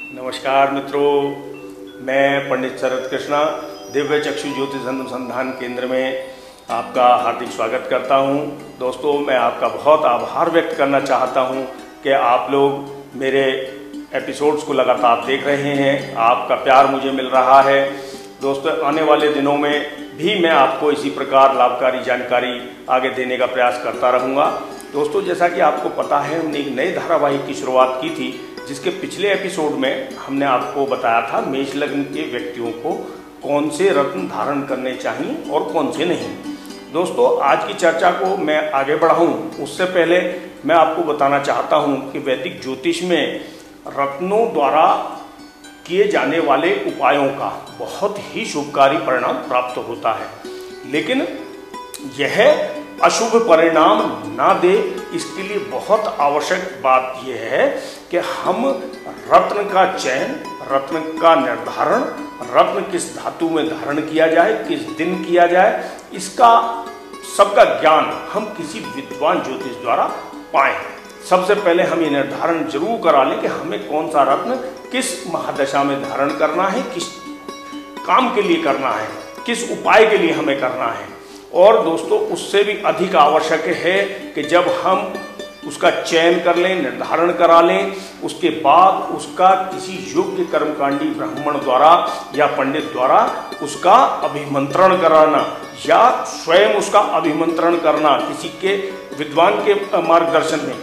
नमस्कार मित्रों, मैं पंडित शरद कृष्णा दिव्य चक्षु ज्योतिष अनुसंधान केंद्र में आपका हार्दिक स्वागत करता हूं। दोस्तों, मैं आपका बहुत आभार व्यक्त करना चाहता हूं कि आप लोग मेरे एपिसोड्स को लगातार देख रहे हैं। आपका प्यार मुझे मिल रहा है। दोस्तों, आने वाले दिनों में भी मैं आपको इसी प्रकार लाभकारी जानकारी आगे देने का प्रयास करता रहूँगा। दोस्तों, जैसा कि आपको पता है, हमने एक नए धारावाहिक की शुरुआत की थी, जिसके पिछले एपिसोड में हमने आपको बताया था मेष लग्न के व्यक्तियों को कौन से रत्न धारण करने चाहिए और कौन से नहीं। दोस्तों, आज की चर्चा को मैं आगे बढ़ाऊं उससे पहले मैं आपको बताना चाहता हूं कि वैदिक ज्योतिष में रत्नों द्वारा किए जाने वाले उपायों का बहुत ही शुभकारी परिणाम प्राप्त होता है, लेकिन यह अशुभ परिणाम ना दे, इसके लिए बहुत आवश्यक बात यह है कि हम रत्न का चयन, रत्न का निर्धारण, रत्न किस धातु में धारण किया जाए, किस दिन किया जाए, इसका सबका ज्ञान हम किसी विद्वान ज्योतिष द्वारा पाएं। सबसे पहले हम ये निर्धारण जरूर करा लें कि हमें कौन सा रत्न किस महादशा में धारण करना है, किस काम के लिए करना है, किस उपाय के लिए हमें करना है। और दोस्तों, उससे भी अधिक आवश्यक है कि जब हम उसका चयन कर लें, निर्धारण करा लें, उसके बाद उसका किसी योग्य कर्मकांडी ब्राह्मण द्वारा या पंडित द्वारा उसका अभिमंत्रण कराना या स्वयं उसका अभिमंत्रण करना किसी के विद्वान के मार्गदर्शन में।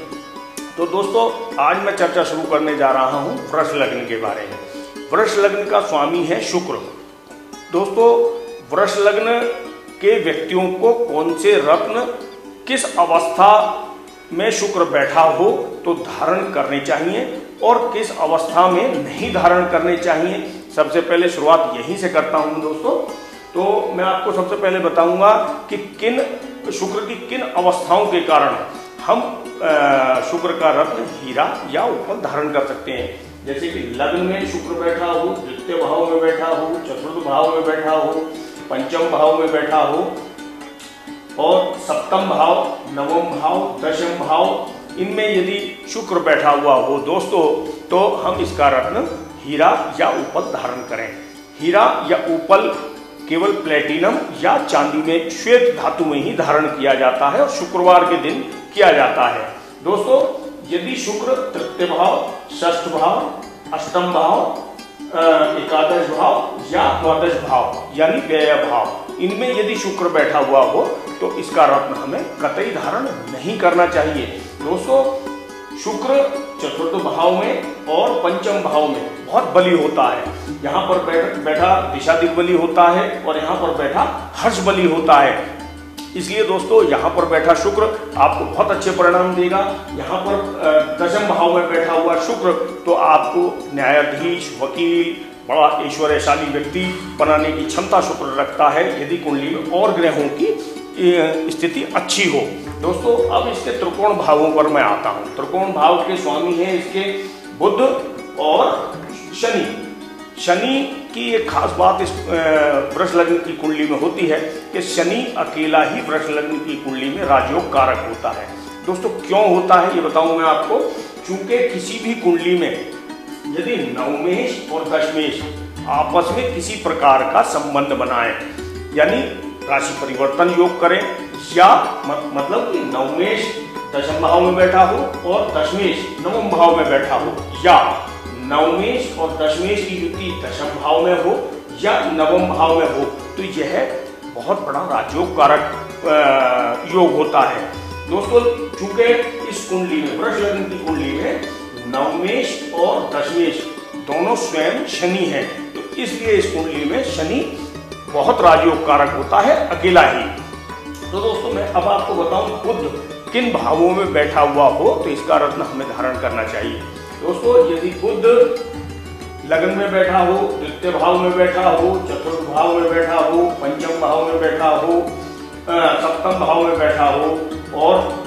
तो दोस्तों, आज मैं चर्चा शुरू करने जा रहा हूं वृष लग्न के बारे में। वृष लग्न का स्वामी है शुक्र। दोस्तों, वृष लग्न के व्यक्तियों को कौन से रत्न किस अवस्था में शुक्र बैठा हो तो धारण करने चाहिए और किस अवस्था में नहीं धारण करने चाहिए, सबसे पहले शुरुआत यहीं से करता हूं दोस्तों। तो मैं आपको सबसे पहले बताऊंगा कि शुक्र की किन अवस्थाओं के कारण हम शुक्र का रत्न हीरा या उपल धारण कर सकते हैं। जैसे कि लग्न में शुक्र बैठा हो, द्वितीय भाव में बैठा हो, चतुर्थ भाव में बैठा हो, पंचम भाव में बैठा हो और सप्तम भाव, नवम भाव, दशम भाव, इनमें यदि शुक्र बैठा हुआ हो दोस्तों, तो हम इसका रत्न हीरा या उपल धारण करें। हीरा या उपल केवल प्लेटिनम या चांदी में श्वेत धातु में ही धारण किया जाता है और शुक्रवार के दिन किया जाता है। दोस्तों, यदि शुक्र तृतीय भाव, षष्ठ भाव, अष्टम भाव, एकादश भाव या द्वादश भाव यानी व्यय भाव, इनमें यदि शुक्र बैठा हुआ हो तो इसका रत्न हमें कतई धारण नहीं करना चाहिए। दोस्तों, शुक्र चतुर्थ भाव में और पंचम भाव में बहुत बली होता है। यहाँ पर बैठा दिशा दिग्बली होता है और यहाँ पर बैठा हर्ष बली होता है। इसलिए दोस्तों, यहाँ पर बैठा शुक्र आपको बहुत अच्छे परिणाम देगा। यहाँ पर दशम भाव में बैठा हुआ शुक्र तो आपको न्यायाधीश, वकील, बड़ा ऐश्वर्यशाली व्यक्ति बनाने की क्षमता शुक्र रखता है, यदि कुंडली में और ग्रहों की स्थिति अच्छी हो। दोस्तों, अब इसके त्रिकोण भावों पर मैं आता हूँ। त्रिकोण भाव के स्वामी हैं इसके बुध और शनि। शनि की एक खास बात इस वृष लग्न की कुंडली में होती है कि शनि अकेला ही वृष लग्न की कुंडली में राजयोग कारक होता है। दोस्तों, क्यों होता है ये बताऊं मैं आपको। चूंकि किसी भी कुंडली में यदि नवमेश और दशमेश आपस में किसी प्रकार का संबंध बनाए, यानी राशि परिवर्तन योग करें, या मतलब कि नवमेश दशम भाव में बैठा हो और दशमेश नवम भाव में बैठा हो, या नवमेश और दशमेश की युति दशम भाव में हो या नवम भाव में हो, तो यह बहुत बड़ा राजयोग कारक योग होता है। दोस्तों, चूंकि इस कुंडली में, वृष लग्न की कुंडली में नवमेश और दशमेश दोनों स्वयं शनि हैं, तो इसलिए इस कुंडली में शनि बहुत राजयोग कारक होता है, अकेला ही। तो दोस्तों, मैं अब आपको बताऊं बुध किन भावों में बैठा हुआ हो तो इसका रत्न हमें धारण करना चाहिए। दोस्तों, यदि बुध लग्न में बैठा हो, द्वितीय भाव में बैठा हो, चतुर्थ भाव में बैठा हो, पंचम भाव में बैठा हो, सप्तम भाव में बैठा हो और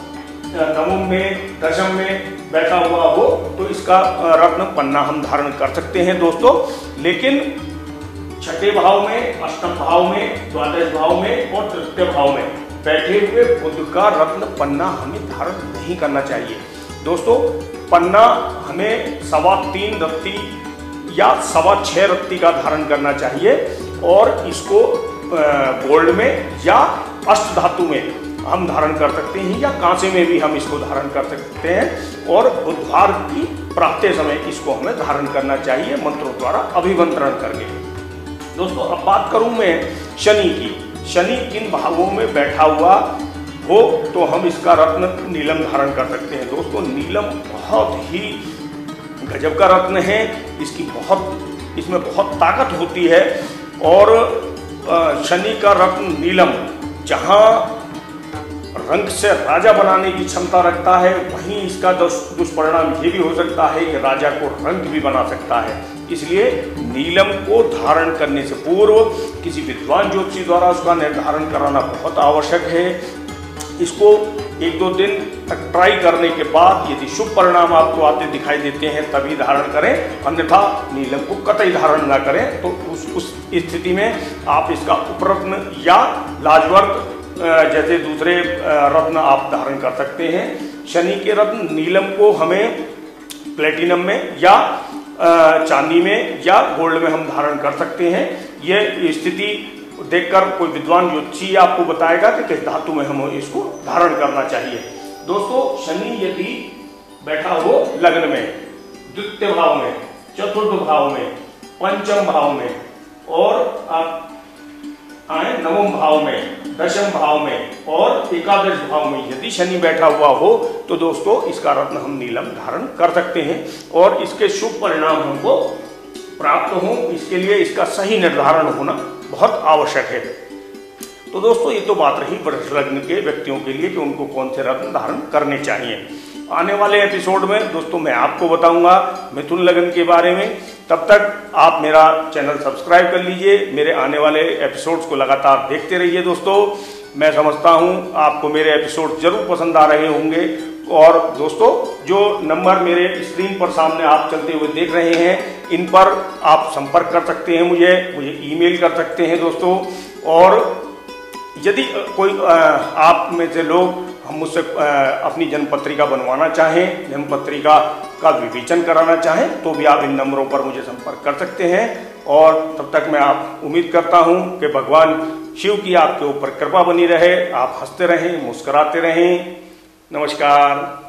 नवम में, दशम में बैठा हुआ हो तो इसका रत्न पन्ना हम धारण कर सकते हैं दोस्तों। लेकिन छठे भाव में, अष्टम भाव में, द्वादश भाव में और तृतीय भाव में बैठे हुए बुध का रत्न पन्ना हमें धारण नहीं करना चाहिए। दोस्तों, पन्ना हमें 3.25 रत्ती या 6.25 रत्ती का धारण करना चाहिए और इसको गोल्ड में या अष्ट धातु में हम धारण कर सकते हैं या कांसे में भी हम इसको धारण कर सकते हैं और बुधवार की प्रातः समय इसको हमें धारण करना चाहिए मंत्रों द्वारा अभिमंत्रण करके। दोस्तों अब बात करूं मैं शनि की। शनि किन भावों में बैठा हुआ हो तो हम इसका रत्न नीलम धारण कर सकते हैं। दोस्तों नीलम बहुत ही गजब का रत्न है, इसमें बहुत ताकत होती है और शनि का रत्न नीलम जहाँ रंग से राजा बनाने की क्षमता रखता है, वहीं इसका दुष्परिणाम ये भी हो सकता है कि राजा को रंग भी बना सकता है। इसलिए नीलम को धारण करने से पूर्व किसी विद्वान ज्योतिषी द्वारा उसका निर्धारण कराना बहुत आवश्यक है। इसको 1-2 दिन तक ट्राई करने के बाद यदि शुभ परिणाम आपको आते दिखाई देते हैं तभी धारण करें, अन्यथा नीलम को कतई धारण ना करें। तो उस स्थिति में आप इसका उपरत्न या लाजवर्त जैसे दूसरे रत्न आप धारण कर सकते हैं। शनि के रत्न नीलम को हमें प्लेटिनम में या चांदी में या गोल्ड में हम धारण कर सकते हैं। ये स्थिति देखकर कोई विद्वान ज्योतिषी आपको बताएगा कि किस धातु में हम इसको धारण करना चाहिए। दोस्तों शनि यदि बैठा हो लग्न में, द्वितीय भाव में, चतुर्थ भाव में, पंचम भाव में और आप आए नवम भाव में, दशम भाव में और एकादश भाव में यदि शनि बैठा हुआ हो तो दोस्तों इसका रत्न हम नीलम धारण कर सकते हैं और इसके शुभ परिणाम हमको प्राप्त हो, इसके लिए इसका सही निर्धारण होना बहुत आवश्यक है। तो दोस्तों ये तो बात रही वृष लग्न के व्यक्तियों के लिए कि उनको कौन से रत्न धारण करने चाहिए। आने वाले एपिसोड में दोस्तों मैं आपको बताऊंगा मिथुन लग्न के बारे में। तब तक आप मेरा चैनल सब्सक्राइब कर लीजिए, मेरे आने वाले एपिसोड्स को लगातार देखते रहिए। दोस्तों मैं समझता हूं आपको मेरे एपिसोड जरूर पसंद आ रहे होंगे और दोस्तों जो नंबर मेरे स्क्रीन पर सामने आप चलते हुए देख रहे हैं इन पर आप संपर्क कर सकते हैं, मुझे ईमेल कर सकते हैं दोस्तों। और यदि कोई आप में से लोग हम मुझसे अपनी जन्म पत्रिका बनवाना चाहें, जन्म पत्रिका का विवेचन कराना चाहें तो भी आप इन नंबरों पर मुझे संपर्क कर सकते हैं। और तब तक मैं आप उम्मीद करता हूं कि भगवान शिव की आपके ऊपर कृपा बनी रहे, आप हंसते रहें, मुस्कुराते रहें। नमस्कार।